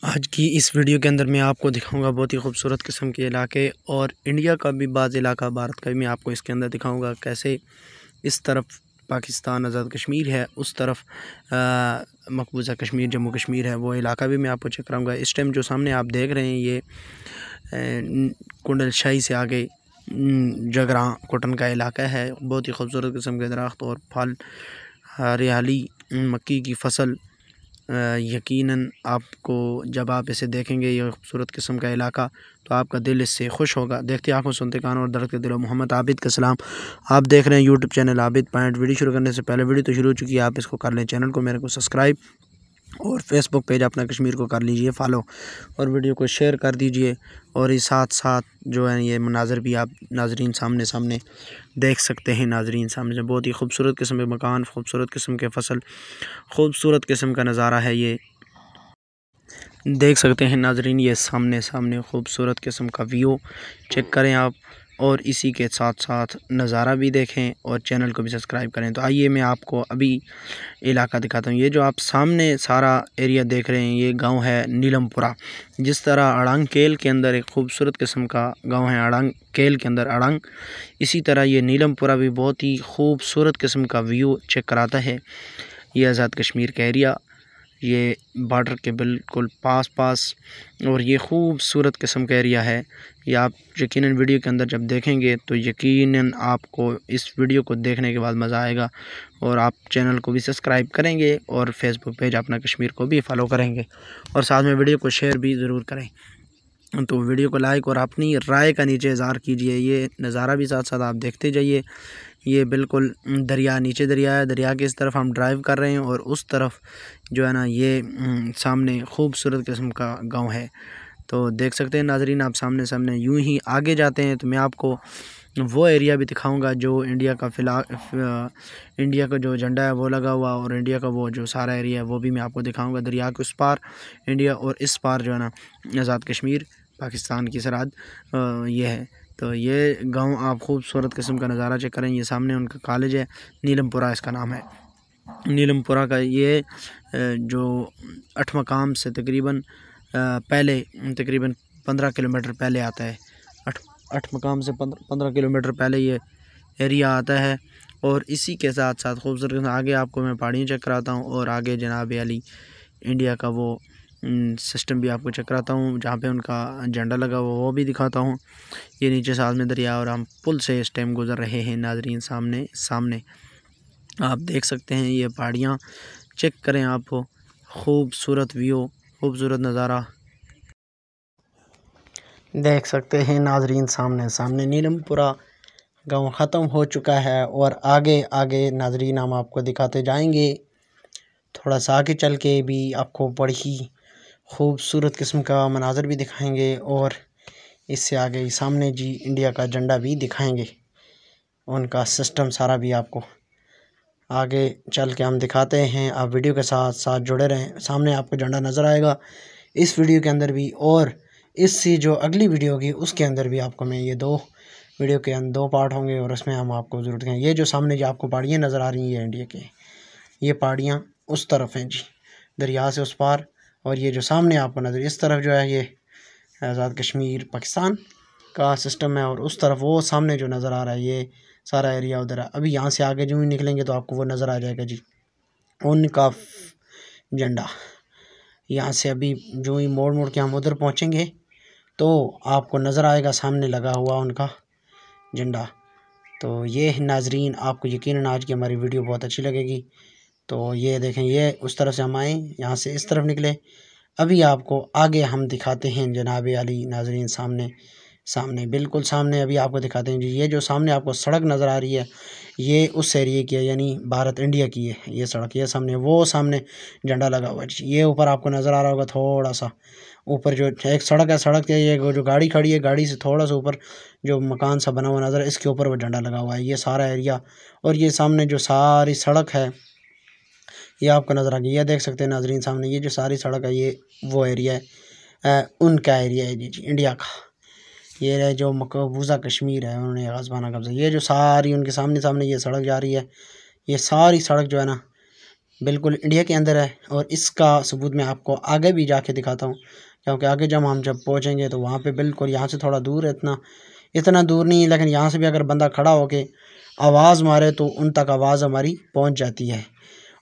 आज की इस वीडियो के अंदर मैं आपको दिखाऊंगा बहुत ही खूबसूरत किस्म के इलाके और इंडिया का भी बाज़ इलाका भारत का भी मैं आपको इसके अंदर दिखाऊंगा। कैसे इस तरफ पाकिस्तान आज़ाद कश्मीर है, उस तरफ मकबूजा कश्मीर जम्मू कश्मीर है, वो इलाका भी मैं आपको चेक कराऊंगा। इस टाइम जो सामने आप देख रहे हैं ये कुंडल शाही से आगे जगरा कॉटन का इलाका है। बहुत ही खूबसूरत किस्म के दरख्त और फल, हरियाली, मक्की की फसल। यकीनन आपको जब आप इसे देखेंगे ये खूबसूरत किस्म का इलाका, तो आपका दिल इससे खुश होगा। देखते आंखों सुनते कानों और दर्द के दिलों। मोहम्मद आबिद का सलाम। आप देख रहे हैं YouTube channel Abid point. Video शुरू करने से पहले, वीडियो तो शुरू हो चुकी है, आप इसको कर लें, चैनल को मेरे को सब्सक्राइब और फेसबुक पेज अपना कश्मीर को कर लीजिए फॉलो, और वीडियो को शेयर कर दीजिए। और इस साथ साथ जो है ये मनाज़र भी आप नाजरीन सामने सामने देख सकते हैं। नाजरीन सामने से बहुत ही खूबसूरत किस्म के मकान, खूबसूरत किस्म के फसल, खूबसूरत किस्म का नज़ारा है। ये देख सकते हैं नाजरीन, ये सामने सामने खूबसूरत किस्म का व्यू चेक करें आप, और इसी के साथ साथ नज़ारा भी देखें और चैनल को भी सब्सक्राइब करें। तो आइए मैं आपको अभी इलाका दिखाता हूँ। ये जो आप सामने सारा एरिया देख रहे हैं ये गांव है नीलमपुरा। जिस तरह अड़ंग केल के अंदर एक खूबसूरत किस्म का गांव है अड़ंग केल के अंदर अड़ंग, इसी तरह ये नीलमपुरा भी बहुत ही खूबसूरत किस्म का व्यू चेक कराता है। ये आज़ाद कश्मीर का एरिया, ये बॉर्डर के बिल्कुल पास और ये खूबसूरत किस्म का एरिया है। ये आप यकीनन वीडियो के अंदर जब देखेंगे तो यकीनन आपको इस वीडियो को देखने के बाद मज़ा आएगा, और आप चैनल को भी सब्सक्राइब करेंगे और फेसबुक पेज अपना कश्मीर को भी फॉलो करेंगे, और साथ में वीडियो को शेयर भी ज़रूर करें। तो वीडियो को लाइक और अपनी राय का नीचे इज़हार कीजिए। ये नज़ारा भी साथ साथ आप देखते जाइए। ये बिल्कुल दरिया, नीचे दरिया है, दरिया की इस तरफ हम ड्राइव कर रहे हैं, और उस तरफ जो है ना ये सामने खूबसूरत किस्म का गांव है। तो देख सकते हैं नाजरीन, आप सामने सामने यूं ही आगे जाते हैं तो मैं आपको वो एरिया भी दिखाऊंगा जो इंडिया का इंडिया का जो झंडा है वो लगा हुआ, और इंडिया का वो जो सारा एरिया है वो भी मैं आपको दिखाऊंगा। दरिया के उस पार इंडिया और इस पार जो है ना आज़ाद कश्मीर पाकिस्तान की सरहद ये है। तो ये गांव आप खूबसूरत किस्म का नज़ारा चेक करें। ये सामने उनका कॉलेज है, नीलमपुरा इसका नाम है। नीलमपुरा का ये जो 8 मकाम से तकरीबन पहले तकरीबन 15 किलोमीटर पहले आता है। 8 मकाम से 15 किलोमीटर पहले ये एरिया आता है। और इसी के साथ साथ खूबसूरत आगे आपको मैं पहाड़ियाँ चेक कराता हूँ, और आगे जनाब अली इंडिया का वो सिस्टम भी आपको चेक कराता हूँ जहाँ पे उनका झंडा लगा हुआ वो भी दिखाता हूँ। ये नीचे साथ में दरिया, और हम पुल से इस टाइम गुज़र रहे हैं नाजरीन। सामने सामने आप देख सकते हैं ये पहाड़ियाँ चेक करें आप, खूबसूरत व्यू, खूबसूरत नज़ारा देख सकते हैं नाजरीन। सामने सामने नीलमपुरा गांव ख़त्म हो चुका है, और आगे आगे नाजरीन हम आपको दिखाते जाएंगे। थोड़ा सा आगे चल के भी आपको बड़ी खूबसूरत किस्म का मनाज़र भी दिखाएंगे, और इससे आगे सामने जी इंडिया का झंडा भी दिखाएंगे, उनका सिस्टम सारा भी आपको आगे चल के हम दिखाते हैं। आप वीडियो के साथ साथ जुड़े रहें। सामने आपको झंडा नज़र आएगा इस वीडियो के अंदर भी, और इससे जो अगली वीडियो होगी उसके अंदर भी आपको मैं ये दो वीडियो के अंदर 2 पार्ट होंगे, और उसमें हम आपको ज़रूर देखेंगे। ये जो सामने जो आपको पहाड़ियाँ नज़र आ रही हैं इंडिया के, ये पहाड़ियाँ उस तरफ हैं जी, दरिया से उस पार। और ये जो सामने आपको नज़र इस तरफ जो है ये आज़ाद कश्मीर पाकिस्तान का सिस्टम है, और उस तरफ वो सामने जो नज़र आ रहा है ये सारा एरिया उधर है। अभी यहाँ से आगे जो ही निकलेंगे तो आपको वो नज़र आ जाएगा जी उनका झंडा। यहाँ से अभी जो ही मोड़ मोड़ के हम उधर पहुँचेंगे तो आपको नज़र आएगा सामने लगा हुआ उनका झंडा। तो ये नाजरीन, आपको यकीनन आज की हमारी वीडियो बहुत अच्छी लगेगी। तो ये देखें, ये उस तरफ से हम आए, यहाँ से इस तरफ निकले। अभी आपको आगे हम दिखाते हैं जनाब अली नाजरीन, सामने सामने बिल्कुल सामने अभी आपको दिखाते हैं जी। ये जो सामने आपको सड़क नज़र आ रही है ये उस एरिए की है, यानी भारत इंडिया की है ये सड़क। ये सामने वो सामने झंडा लगा हुआ है जी। ये ऊपर आपको नज़र आ रहा होगा, थोड़ा सा ऊपर जो एक सड़क है, सड़क के ये जो गाड़ी खड़ी है, गाड़ी से थोड़ा सा ऊपर जो मकान सा बना हुआ नज़र है, इसके ऊपर वो झंडा लगा हुआ है। ये सारा एरिया, और ये सामने जो सारी सड़क है ये आपको नज़र आ गई। ये देख सकते हैं नाजरीन सामने ये जो सारी सड़क है ये वो एरिया है, उनका एरिया है जी इंडिया का। ये है जो मकबूजा कश्मीर है, उन्होंने ग़ज़बाना कब्ज़ा। ये जो सारी उनके सामने सामने ये सड़क जा रही है, ये सारी सड़क जो है ना बिल्कुल इंडिया के अंदर है। और इसका सबूत मैं आपको आगे भी जाके दिखाता हूँ, क्योंकि आगे जब हम पहुँचेंगे तो वहाँ पे बिल्कुल यहाँ से थोड़ा दूर है, इतना दूर नहीं है, लेकिन यहाँ से भी अगर बंदा खड़ा होके आवाज़ मारे तो उन तक आवाज़ हमारी पहुँच जाती है।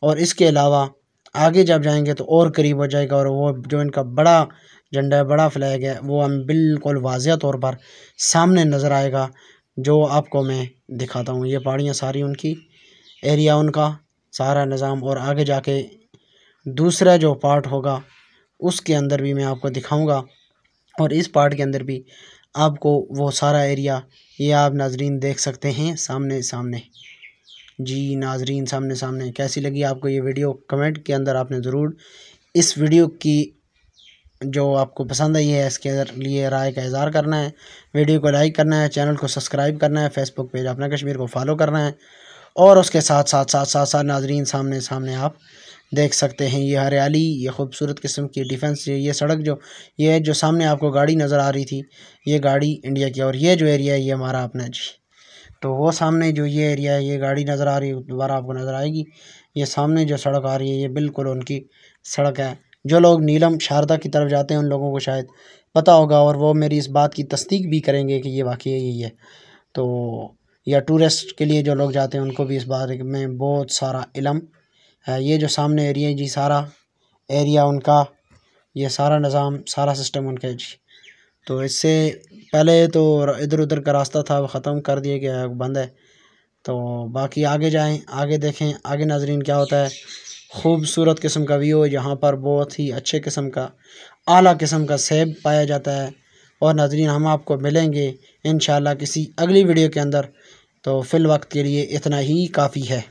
और इसके अलावा आगे जब जाएंगे तो और करीब हो जाएगा, और वो जो इनका बड़ा झंडा है, बड़ा फ्लैग है, वो हम बिल्कुल वाज़िया तौर पर सामने नज़र आएगा, जो आपको मैं दिखाता हूँ। ये पहाड़ियाँ सारी उनकी एरिया, उनका सारा निज़ाम। और आगे जाके दूसरा जो पार्ट होगा उसके अंदर भी मैं आपको दिखाऊंगा, और इस पार्ट के अंदर भी आपको वो सारा एरिया ये आप नाजरीन देख सकते हैं सामने सामने। जी नाजरीन, सामने सामने कैसी लगी आपको ये वीडियो, कमेंट के अंदर आपने ज़रूर इस वीडियो की जो आपको पसंद आई है इसके लिए राय का इज़हार करना है। वीडियो को लाइक करना है, चैनल को सब्सक्राइब करना है, फेसबुक पेज अपना कश्मीर को फॉलो करना है। और उसके साथ साथ नाजरीन सामने सामने आप देख सकते हैं ये हरियाली, ये खूबसूरत किस्म की डिफेंस, ये सड़क ये जो सामने आपको गाड़ी नज़र आ रही थी, ये गाड़ी इंडिया की। और ये जो एरिया है ये हमारा अपना जी। तो वो सामने जो ये एरिया है, ये गाड़ी नज़र आ रही है, दोबारा आपको नज़र आएगी। ये सामने जो सड़क आ रही है ये बिल्कुल उनकी सड़क है। जो लोग नीलम शारदा की तरफ जाते हैं उन लोगों को शायद पता होगा, और वो मेरी इस बात की तस्दीक भी करेंगे कि ये वाकई यही है। तो या टूरिस्ट के लिए जो लोग जाते हैं उनको भी इस बारे में बहुत सारा इल्म है। ये जो सामने एरिया है जी, सारा एरिया उनका, ये सारा निज़ाम, सारा सिस्टम उनका है जी। तो इससे पहले तो इधर उधर का रास्ता था वो ख़त्म कर दिया गया है, बंद है। तो बाकी आगे जाएं, आगे देखें आगे नाजरीन क्या होता है। खूबसूरत किस्म का व्यू है, यहाँ पर बहुत ही अच्छे किस्म का आला किस्म का सेब पाया जाता है। और नाजरीन हम आपको मिलेंगे इंशाल्लाह किसी अगली वीडियो के अंदर। तो फ़िल वक्त के लिए इतना ही काफ़ी है।